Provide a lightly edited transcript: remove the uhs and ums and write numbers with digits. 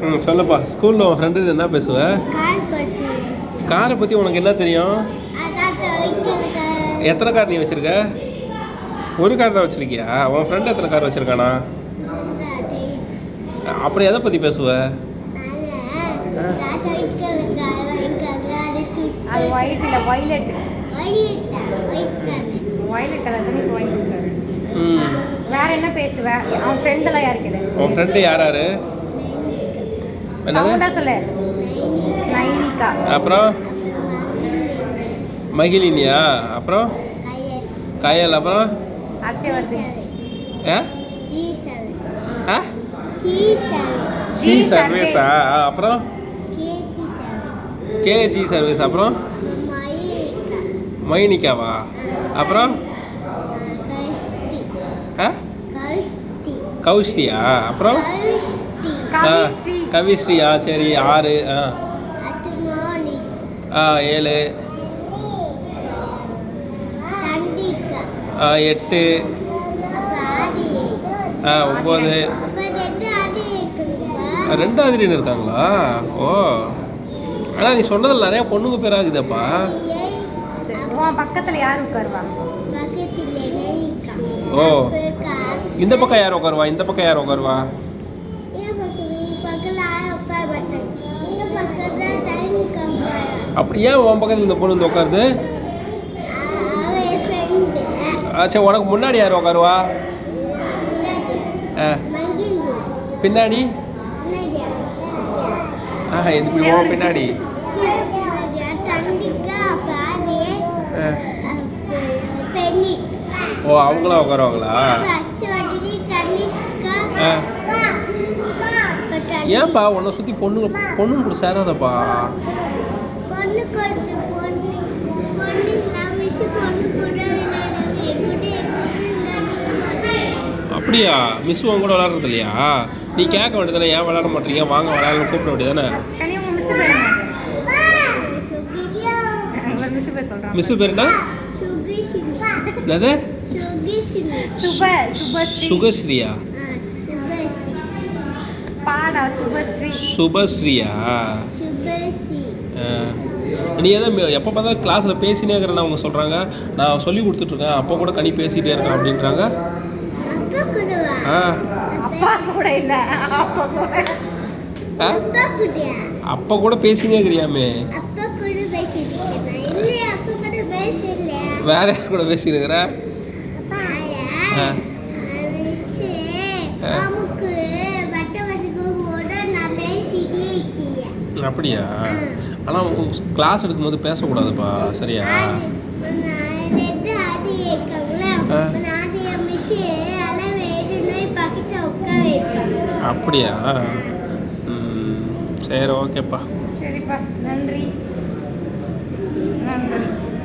ம் சொல்லுப்பா. ஸ்கூலில் உன் ஃப்ரெண்டு என்ன பேசுவ? காரை பற்றி உனக்கு என்ன தெரியும்? எத்தனை கார் நீ வச்சுருக்க? ஒரு கார் தான் வச்சுருக்கியா? உன் ஃப்ரெண்டு எத்தனை கார் வச்சுருக்கானா? அப்புறம் எதை பற்றி பேசுவ? அது ஒயிட் இல்லை, வயலட் கலர் தான் இப்போ வாங்கி கொடுத்தாரு. வேற என்ன பேசுவ? அவன் ஃப்ரெண்டெல்லாம் யாருக்கு இல்லை? உன் ஃப்ரெண்டு யார் யாரு? சவுண்டா சொல்லு. நைனிகா. அப்புறம் மகிழினியா? அப்புறம் கயல். அப்புறம் ஹர்ஷவர்தன். சி சர்வீஸா? அப்புறம் கேஜி சர்வீஸ். அப்புறம் மைனிகாவா? அப்புறம் கௌஷியா? அப்புறம் கவிஸ்ரீயா? சரி 6. 7 8 9. 2 ஆதிரின்னு இருக்காங்களா? ஓ, ஆனால் நீ சொன்னதில் நிறையா பொண்ணுங்க பேர் ஆகுதப்பா. பக்கத்தில் யார் உட்காருவா? ஓ, இந்த பக்கம் யார் உட்காருவா? இந்த பக்கம் யார் உட்காருவா? அப்படி ஏன் உன் பக்கத்தில் இந்த பொண்ணு வந்து உட்காருது? சரி, உனக்கு முன்னாடி யார் உட்காருவா? பின்னாடி? இப்படி உன் பின்னாடி? ஓ, அவங்களாம் உட்காருவாங்களா? ஏன்பா உன்னை சுற்றி பொண்ணுங்க கூட சேராதப்பா. அப்படியா? மிஸ் உங்க கூட விளையாடுறது இல்லையா? நீ கேட்க வேண்டியதானே, ஏன் விளையாட மாட்டீங்க, வாங்க விளையாட கூப்பிட வேண்டியதானே? மிஸ் பேர் என்ன? என்னது? சுகஸ்ரீயா? சுபஸ்ரீயா? நீ எதாவது எப்போ பார்த்தாலும் கிளாஸில் பேசினே இருக்கிறேன்னு அவங்க சொல்கிறாங்க. நான் சொல்லி கொடுத்துட்ருக்கேன், அப்போ கூட கனி பேசிகிட்டே இருக்கேன் அப்படின்றாங்க. அப்போ கூட பேசினே இருக்கிறியாமே. வேற யார் கூட பேசினுக்கிற? அப்படியா? ஆனால் கிளாஸ் எடுக்கும்போது பேசக்கூடாதுப்பா, சரியா? அப்படியா? சரி, ஓகேப்பா. சரிப்பா, நன்றி.